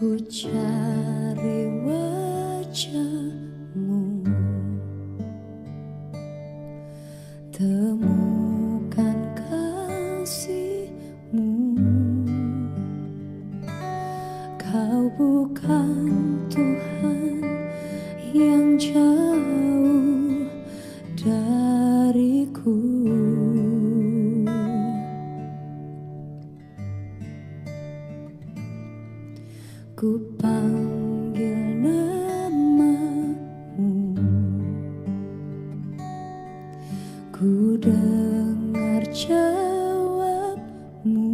Ku cari wajah-Mu, temukan kasih-Mu. Kau bukan Tuhan yang jauh dariku. Ku panggil nama-Mu, ku dengar jawab-Mu.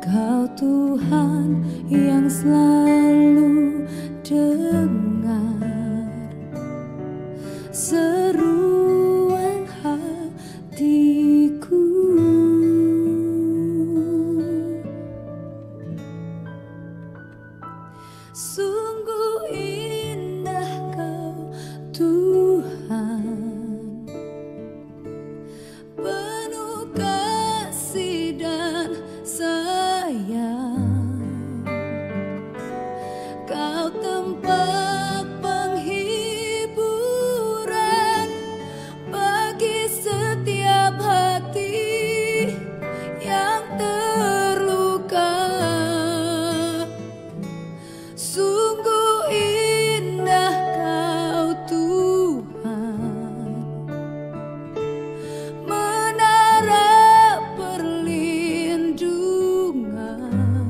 Kau Tuhan yang selalu dengar seruan hatiku. Sungguh indah Kau Tuhan, penuh kasih dan sayang. Kau tempat penghiburan bagi setiap hati yang terluka. Sungguh indah Kau Tuhan, menara perlindungan.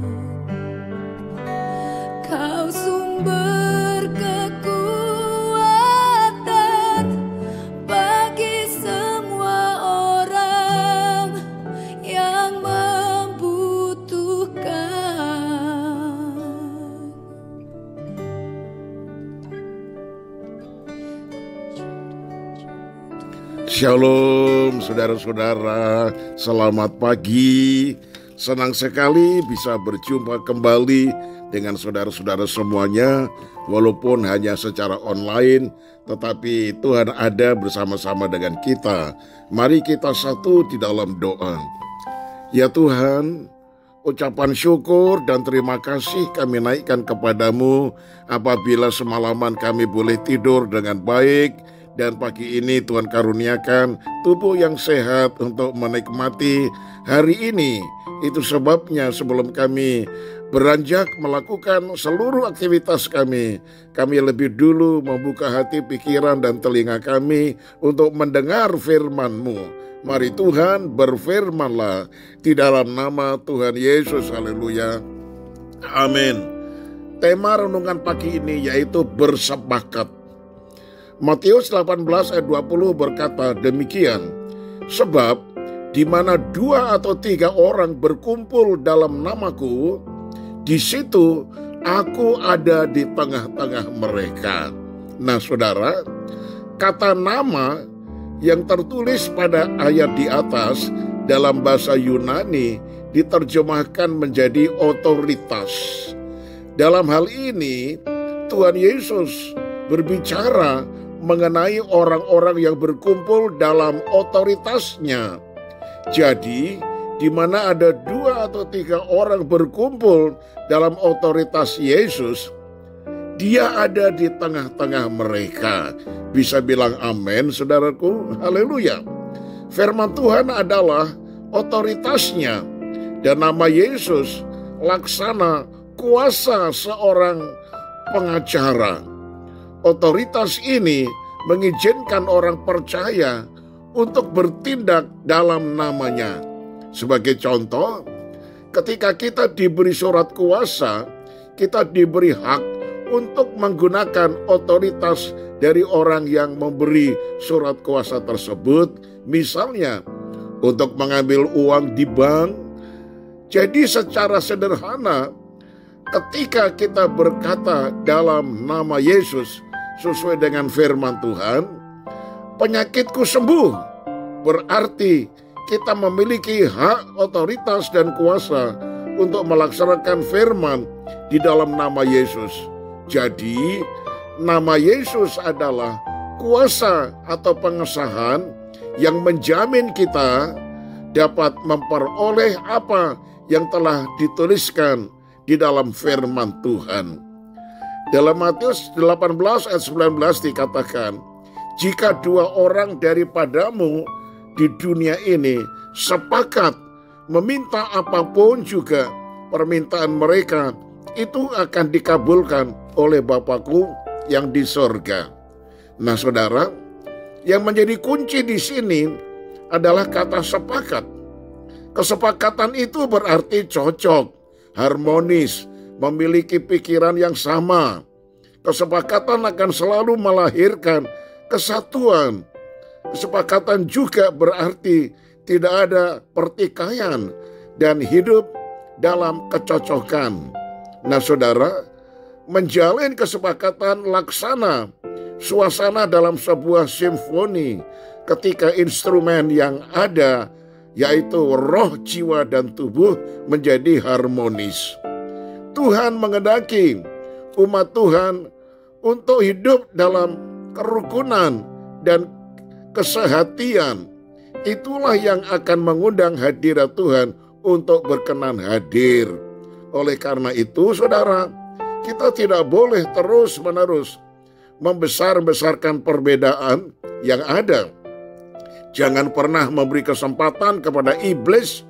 Kau sumber kekuatan bagi semua orang yang membutuhkan. Shalom saudara-saudara, selamat pagi. Senang sekali bisa berjumpa kembali dengan saudara-saudara semuanya. Walaupun hanya secara online, tetapi Tuhan ada bersama-sama dengan kita. Mari kita satu di dalam doa. Ya Tuhan, ucapan syukur dan terima kasih kami naikkan kepadamu apabila semalaman kami boleh tidur dengan baik. Dan pagi ini Tuhan karuniakan tubuh yang sehat untuk menikmati hari ini. Itu sebabnya sebelum kami beranjak melakukan seluruh aktivitas kami lebih dulu membuka hati, pikiran, dan telinga kami untuk mendengar firman-Mu. Mari Tuhan berfirmanlah di dalam nama Tuhan Yesus. Haleluya. Amin. Tema renungan pagi ini yaitu bersepakat. Matius 18 ayat 20 berkata demikian, sebab di mana 2 atau 3 orang berkumpul dalam namaku, di situ aku ada di tengah-tengah mereka. Nah saudara, kata nama yang tertulis pada ayat di atas dalam bahasa Yunani diterjemahkan menjadi otoritas. Dalam hal ini Tuhan Yesus berbicara mengenai orang-orang yang berkumpul dalam otoritasnya. Jadi, di mana ada 2 atau 3 orang berkumpul dalam otoritas Yesus, Dia ada di tengah-tengah mereka. Bisa bilang amin, saudaraku? Haleluya. Firman Tuhan adalah otoritasnya, dan nama Yesus laksana kuasa seorang pengacara. Otoritas ini mengizinkan orang percaya untuk bertindak dalam namanya. Sebagai contoh, ketika kita diberi surat kuasa, kita diberi hak untuk menggunakan otoritas dari orang yang memberi surat kuasa tersebut. Misalnya, untuk mengambil uang di bank. Jadi secara sederhana, ketika kita berkata dalam nama Yesus, sesuai dengan firman Tuhan, penyakitku sembuh. Berarti kita memiliki hak, otoritas, dan kuasa untuk melaksanakan firman di dalam nama Yesus. Jadi, nama Yesus adalah kuasa atau pengesahan yang menjamin kita dapat memperoleh apa yang telah dituliskan di dalam firman Tuhan. Dalam Matius 18 ayat 19 dikatakan, jika dua orang daripadamu di dunia ini sepakat meminta apapun juga permintaan mereka, itu akan dikabulkan oleh Bapakku yang di sorga. Nah saudara, yang menjadi kunci di sini adalah kata sepakat. Kesepakatan itu berarti cocok, harmonis, memiliki pikiran yang sama. Kesepakatan akan selalu melahirkan kesatuan. Kesepakatan juga berarti tidak ada pertikaian dan hidup dalam kecocokan. Nah saudara, menjalin kesepakatan laksana suasana dalam sebuah simfoni ketika instrumen yang ada, yaitu roh, jiwa, dan tubuh menjadi harmonis. Tuhan menghendaki umat Tuhan untuk hidup dalam kerukunan dan kesehatian. Itulah yang akan mengundang hadirat Tuhan untuk berkenan hadir. Oleh karena itu, saudara, kita tidak boleh terus-menerus membesar-besarkan perbedaan yang ada. Jangan pernah memberi kesempatan kepada iblis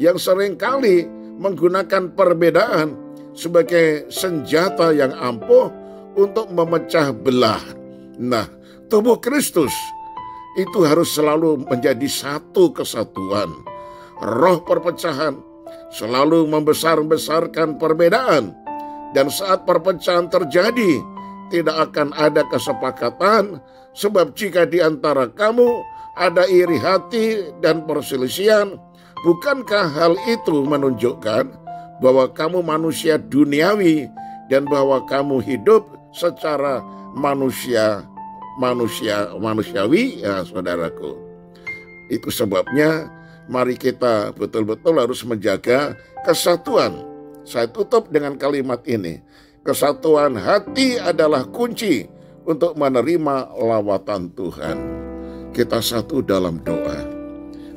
yang seringkali menggunakan perbedaan sebagai senjata yang ampuh untuk memecah belah. Nah, tubuh Kristus itu harus selalu menjadi satu kesatuan. Roh perpecahan selalu membesar-besarkan perbedaan. Dan saat perpecahan terjadi, tidak akan ada kesepakatan, sebab jika di antara kamu ada iri hati dan perselisihan, bukankah hal itu menunjukkan bahwa kamu manusia duniawi dan bahwa kamu hidup secara manusiawi, ya saudaraku. Itu sebabnya mari kita betul-betul harus menjaga kesatuan. Saya tutup dengan kalimat ini. Kesatuan hati adalah kunci untuk menerima lawatan Tuhan. Kita satu dalam doa.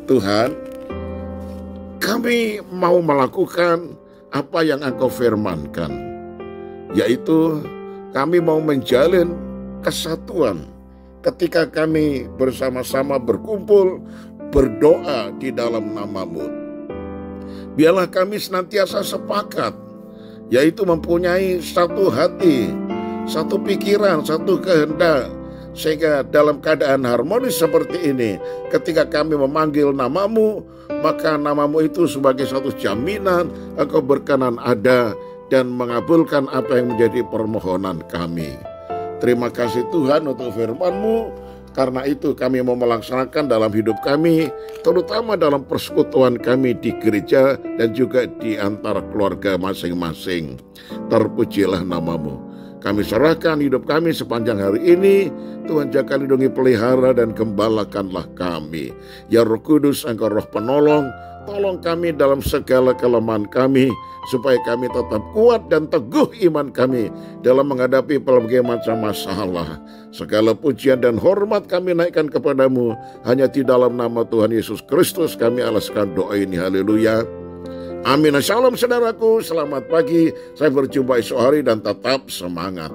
Tuhan, kami mau melakukan apa yang Engkau firmankan, yaitu kami mau menjalin kesatuan ketika kami bersama-sama berkumpul berdoa di dalam nama-Mu. Biarlah kami senantiasa sepakat, yaitu mempunyai satu hati, satu pikiran, satu kehendak, sehingga dalam keadaan harmonis seperti ini, ketika kami memanggil nama-Mu, maka nama-Mu itu sebagai satu jaminan Engkau berkenan ada dan mengabulkan apa yang menjadi permohonan kami. Terima kasih Tuhan untuk firman-Mu. Karena itu kami mau melaksanakan dalam hidup kami, terutama dalam persekutuan kami di gereja dan juga di antara keluarga masing-masing. Terpujilah nama-Mu. Kami serahkan hidup kami sepanjang hari ini. Tuhan jaga, lindungi, pelihara, dan gembalakanlah kami. Ya Roh Kudus, Engkau Roh Penolong, tolong kami dalam segala kelemahan kami, supaya kami tetap kuat dan teguh iman kami dalam menghadapi berbagai macam masalah. Segala pujian dan hormat kami naikkan kepadamu. Hanya di dalam nama Tuhan Yesus Kristus kami alaskan doa ini. Haleluya. Amin. Shalom saudaraku, selamat pagi. Saya berjumpa esok hari dan tetap semangat.